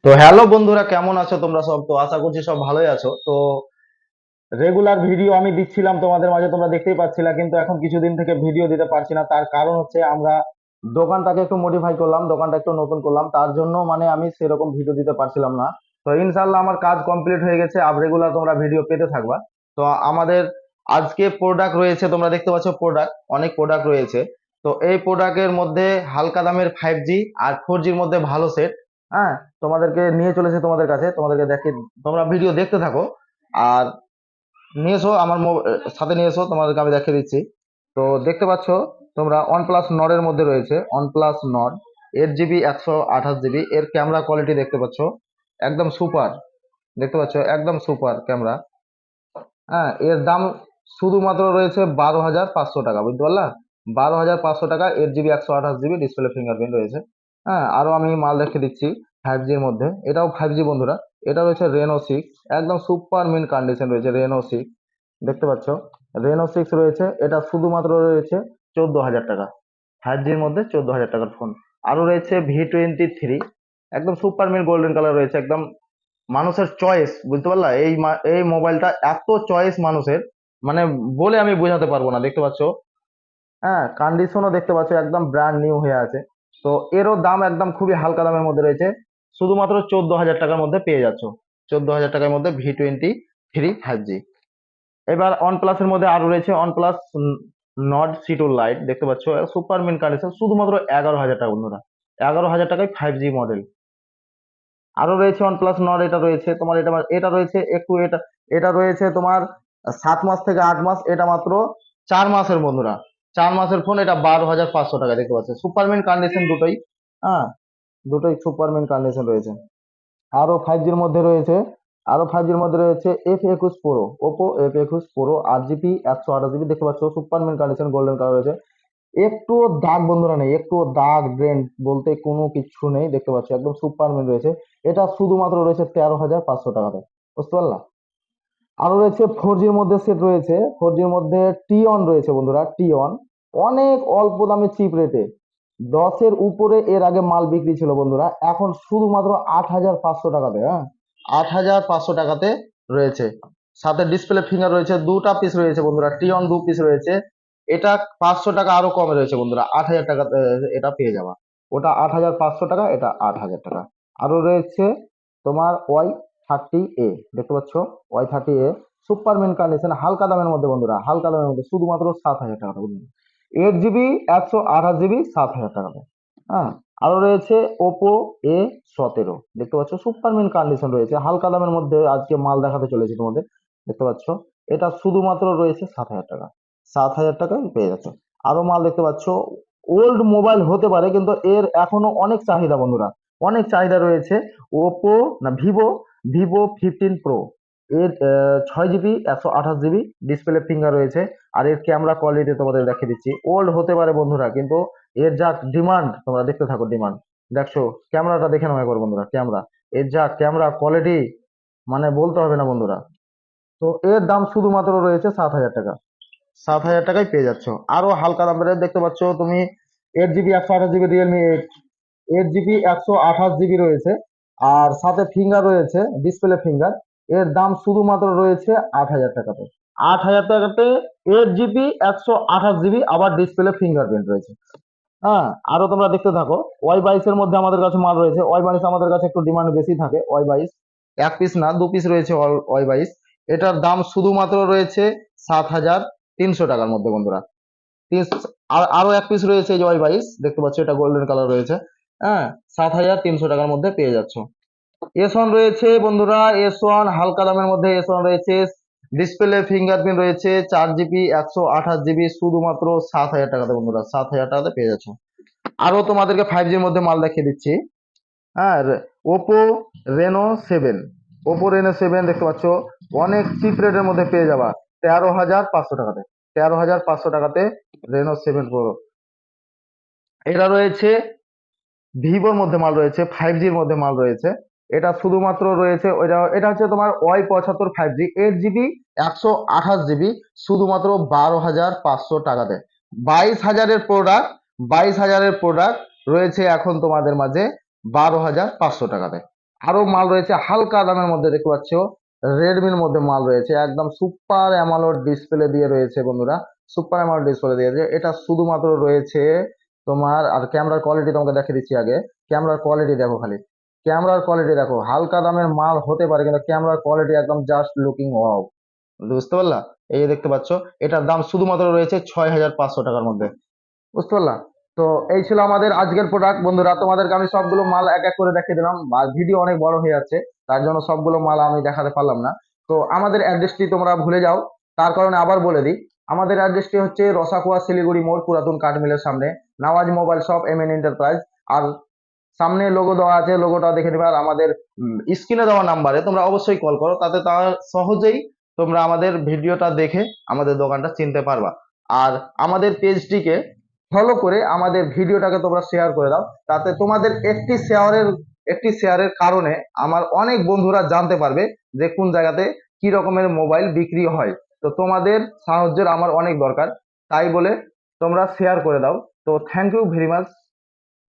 তো হ্যালো বন্ধুরা, কেমন আছো তোমরা সব? তো আশা করছি সব ভালোই আছো। তো রেগুলার ভিডিও আমি দিচ্ছিলাম তোমাদের মাঝে, তোমরা দেখতেই পাচ্ছিলা, কিন্তু এখন কিছুদিন থেকে ভিডিও দিতে পারছি না। তার কারণ হচ্ছে আমরা দোকানটাকে একটু মডিফাই করলাম, দোকানটা একটু নতুন করলাম, তার জন্য মানে আমি সেরকম ভিডিও দিতে পারছিলাম না। তো ইনশাল্লাহ আমার কাজ কমপ্লিট হয়ে গেছে, আব রেগুলার তোমরা ভিডিও পেতে থাকবা। তো আমাদের আজকে প্রোডাক্ট রয়েছে, তোমরা দেখতে পাচ্ছ প্রোডাক্ট, অনেক প্রোডাক্ট রয়েছে। তো এই প্রোডাক্টের মধ্যে হালকা দামের 5G আর 4Gর মধ্যে ভালো সেট, হ্যাঁ, তোমাদেরকে নিয়ে চলেছে তোমাদের কাছে, তোমাদেরকে দেখে, তোমরা ভিডিও দেখতে থাকো। আর নিয়ে এসো আমার সাথে নিয়ে এসো, তোমাদেরকে আমি দেখিয়ে দিচ্ছি। তো দেখতে পাচ্ছ তোমরা OnePlus নটের মধ্যে রয়েছে OnePlus নট 8GB 128GB। এর ক্যামেরা কোয়ালিটি দেখতে পাচ্ছ একদম সুপার, দেখতে পাচ্ছ একদম সুপার ক্যামেরা। হ্যাঁ, এর দাম শুধুমাত্র রয়েছে 12,500 টাকা, বুঝতে পারলা? 12,500 টাকা, 8GB 128GB ডিসপ্লে ফিঙ্গারপ্রিন্ট রয়েছে। হ্যাঁ, আরো আমি মাল দেখে দিচ্ছি 5Gর মধ্যে, এটাও 5G বন্ধুরা। এটা রয়েছে Reno 6, একদম সুপার মিন কন্ডিশন রয়েছে Reno 6, দেখতে পাচ্ছ Reno 6 রয়েছে। এটা শুধুমাত্র রয়েছে 14,000 টাকা, 5Gর মধ্যে 14,000 টাকার ফোন। আরো রয়েছে V23, একদম সুপার মিন গোল্ডেন কালার রয়েছে, একদম মানুষের চয়েস, বুঝতে পারলা? এই মোবাইলটা এত চয়েস মানুষের, মানে বলে আমি বোঝাতে পারবো না, দেখতে পাচ্ছ। হ্যাঁ, কন্ডিশনও দেখতে পাচ্ছ একদম ব্র্যান্ড নিউ হয়ে আছে। তো এরও দাম একদম খুবই হালকা দামের মধ্যে রয়েছে, শুধুমাত্র 14,000 টাকার মধ্যে পেয়ে যাচ্ছ। 14,000 টাকার মধ্যে V23 5G। এবার OnePlus এর মধ্যে আরো রয়েছে OnePlus Nord C2 লাইট, দেখতে পাচ্ছ সুপার মিন কন্ডিশন, শুধুমাত্র 11,000 টাকা বন্ধুরা। 11,000 টাকায় 5G মডেল। আরো রয়েছে OnePlus নট, এটা রয়েছে তোমার, এটা রয়েছে একটু, এটা রয়েছে তোমার 7 মাস থেকে 8 মাস, এটা মাত্র 4 মাসের বন্ধুরা, 4 মাসের ফোন। এটা 12,500 টাকা, দেখতে পাচ্ছ সুপারমিন কন্ডিশন দুটোই। হ্যাঁ, দুটোই সুপারমিন কন্ডিশন রয়েছে। আরো 5Gর মধ্যে রয়েছে, F21 Pro, Oppo F21 Pro 8GB 128GB, দেখতে পাচ্ছ সুপারমিন কন্ডিশন গোল্ডেন কালার রয়েছে। একটুও দাগ বন্ধুরা নেই, একটুও দাগ ড্রেন বলতে কোনো কিছু নেই, দেখতে পাচ্ছ একদম সুপারম্যান রয়েছে। এটা শুধুমাত্র রয়েছে 13,500 টাকাতে, বুঝতে পারলা? আরো রয়েছে 4Gর মধ্যে সেট রয়েছে, 4Gর মধ্যে টি-অন রয়েছে বন্ধুরা, টি-অন অনেক অল্প দামে চিপ রেটে, 10-এর উপরে এর আগে মাল বিক্রি ছিল বন্ধুরা, এখন শুধুমাত্র 8,500 টাকাতে। হ্যাঁ, 8,500 টাকাতে রয়েছে। সাথে ডিসপ্লে ফিঙ্গার রয়েছে, দুটা পিস রয়েছে বন্ধুরা, টি-অন 2 পিস রয়েছে। এটা 500 টাকা আরো কমে রয়েছে বন্ধুরা, 8,000 টাকাতে এটা পেয়ে যাবা। ওটা 8,500 টাকা, এটা 8,000 টাকা। আরো রয়েছে তোমার Y30A, দেখতে পাচ্ছ Y30A সুপার মিন কন্ডিশন, হালকা দামের মধ্যে বন্ধুরা, হালকা দামের মধ্যে, শুধুমাত্র 7,000 টাকা বন্ধুরা। 8GB 128GB 7,000 টাকাতে। হ্যাঁ, আরো রয়েছে Oppo A17, দেখতে পাচ্ছ সুপার মিন কন্ডিশন রয়েছে, হালকা দামের মধ্যে আজকে মাল দেখাতে চলেছি তোমাদের, দেখতে পাচ্ছ। এটা শুধুমাত্র রয়েছে 7,000 টাকা, 7,000 টাকায় পেয়ে যাচ্ছে। আরো মাল দেখতে পাচ্ছ, ওল্ড মোবাইল হতে পারে কিন্তু এর এখনো অনেক চাহিদা বন্ধুরা, অনেক চাহিদা রয়েছে। ওপো না ভিভো 15 Pro, এর 6GB 128GB ডিসপ্লে ফিঙ্গার রয়েছে। আর এর ক্যামেরা কোয়ালিটি তোমাদের দেখিয়ে দিচ্ছি, ওল্ড হতে পারে বন্ধুরা, কিন্তু এর যা ডিমান্ড, তোমরা দেখতে থাকো ডিমান্ড। দেখছো ক্যামেরাটা দেখে নাও একবার বন্ধুরা, ক্যামেরা, এর যা ক্যামেরা কোয়ালিটি, মানে বলতে হবে না বন্ধুরা। তো এর দাম শুধুমাত্র রয়েছে 7,000 টাকা, 7,000 টাকায় পেয়ে যাচ্ছ। আরো হালকা দামের দেখতে পাচ্ছ তুমি 8GB 128GB Realme 8, 8GB 128GB রয়েছে। আর সাথে ফিঙ্গার রয়েছে, ডিসপ্লে ফিঙ্গার। এর দাম শুধুমাত্র রয়েছে 8,000 টাকাতে, 8,000 টাকাতে 8GB 128GB আবার ডিসপ্লে ফিঙ্গারপ্রিন্ট রয়েছে। হ্যাঁ, আরো তোমরা দেখতে থাকো। Y22 এর মধ্যে আমাদের কাছে মাল রয়েছে, Y22 আমাদের কাছে একটু ডিমান্ড বেশি থাকে। Y22 1 পিস না 2 পিস রয়েছে Y22। এটার দাম শুধুমাত্র রয়েছে 7,300 টাকার মধ্যে বন্ধুরা। আর আরো 1 পিস রয়েছে এই যে Y22, দেখতে পাচ্ছ এটা গোল্ডেন কালার রয়েছে। হ্যাঁ, 7,300 টাকার মধ্যে পেয়ে যাচ্ছ। S1 রয়েছে বন্ধুরা, S1 হালকা দামের মধ্যে S1 রয়েছে, ডিসপ্লে ফিঙ্গারপ্রিন্ট রয়েছে, 4GB 128GB, শুধুমাত্র 7,000 টাকাতে বন্ধুরা, 7,000 টাকাতে পেয়ে যাচ্ছ। আরো তোমাদেরকে 5Gর মধ্যে মাল দেখিয়ে দিচ্ছি। হ্যাঁ, ওপো রেনো 7, ওপো রেনো 7 দেখতে পাচ্ছ অনেক চিপ রেটের মধ্যে পেয়ে যাবা, 13,500 টাকাতে, 13,500 টাকাতে Reno 7 Pro। এটা রয়েছে ভিভোর মধ্যে মাল রয়েছে, 5Gর মধ্যে মাল রয়েছে। এটা শুধুমাত্র রয়েছে এটা হচ্ছে তোমার Y75 5G 8GB 128GB, শুধুমাত্র 12,500 টাকাতে। 22,000-এর প্রোডাক্ট রয়েছে এখন তোমাদের মাঝে 12,500 টাকাতে। আরো মাল রয়েছে হালকা দামের মধ্যে, দেখতে পাচ্ছ রেডমির মধ্যে মাল রয়েছে, একদম সুপার অ্যামোলেড ডিসপ্লে দিয়ে রয়েছে বন্ধুরা, সুপার অ্যামোলেড ডিসপ্লে দিয়েছে। এটা শুধুমাত্র রয়েছে তোমার, আর ক্যামেরার কোয়ালিটি তোমাকে দেখে দিচ্ছি আগে। ক্যামেরার কোয়ালিটি দেখো, খালি ক্যামেরার কোয়ালিটি দেখো, হালকা দামের মাল হতে পারে কিন্তু ক্যামেরার কোয়ালিটি একদম জাস্ট লুকিং ওয়াও, বুঝতে পারলা? এই যে দেখতে পাচ্ছ, এটার দাম শুধুমাত্র রয়েছে 6500 টাকার মধ্যে, বুঝতে পারলা? তো এই ছিল আমাদের আজকের প্রোডাক্ট বন্ধুরা, তোমাদেরকে আমি সবগুলো মাল এক এক করে দেখিয়ে দিলাম, আর ভিডিও অনেক বড় হয়ে যাচ্ছে, তার জন্য সবগুলো মাল আমি দেখাতে পারলাম না। তো আমাদের অ্যাড্রেসটি তোমরা ভুলে যাও, তার কারণে আবার বলে দিই। আমাদের অ্যাড্রেসটি হচ্ছে রসাকুয়া শিলিগুড়ি মোড়, পুরাতন কাঠমিলের সামনে, Nawaz mobile shop, MN enterprise. আর সামনে লোগো দেওয়া আছে, লোগোটা দেখে নিবে। আর আমাদের স্ক্রিনে দেওয়া নাম্বারে তোমরা অবশ্যই কল করো, তাতে সহজেই তোমরা আমাদের ভিডিওটা দেখে আমাদের দোকানটা চিনতে পারবা। আর আমাদের পেজটিকে ফলো করে আমাদের ভিডিওটাকে তোমরা শেয়ার করে দাও, তাতে তোমাদের একটি শেয়ারের কারণে আমার অনেক বন্ধুরা জানতে পারবে যে কোন জায়গাতে কি রকমের মোবাইল বিক্রি হয়। তো তোমাদের সাহায্যের আমার অনেক দরকার, তাই বলে তোমরা শেয়ার করে দাও। তো থ্যাংক ইউ ভেরি মাচ।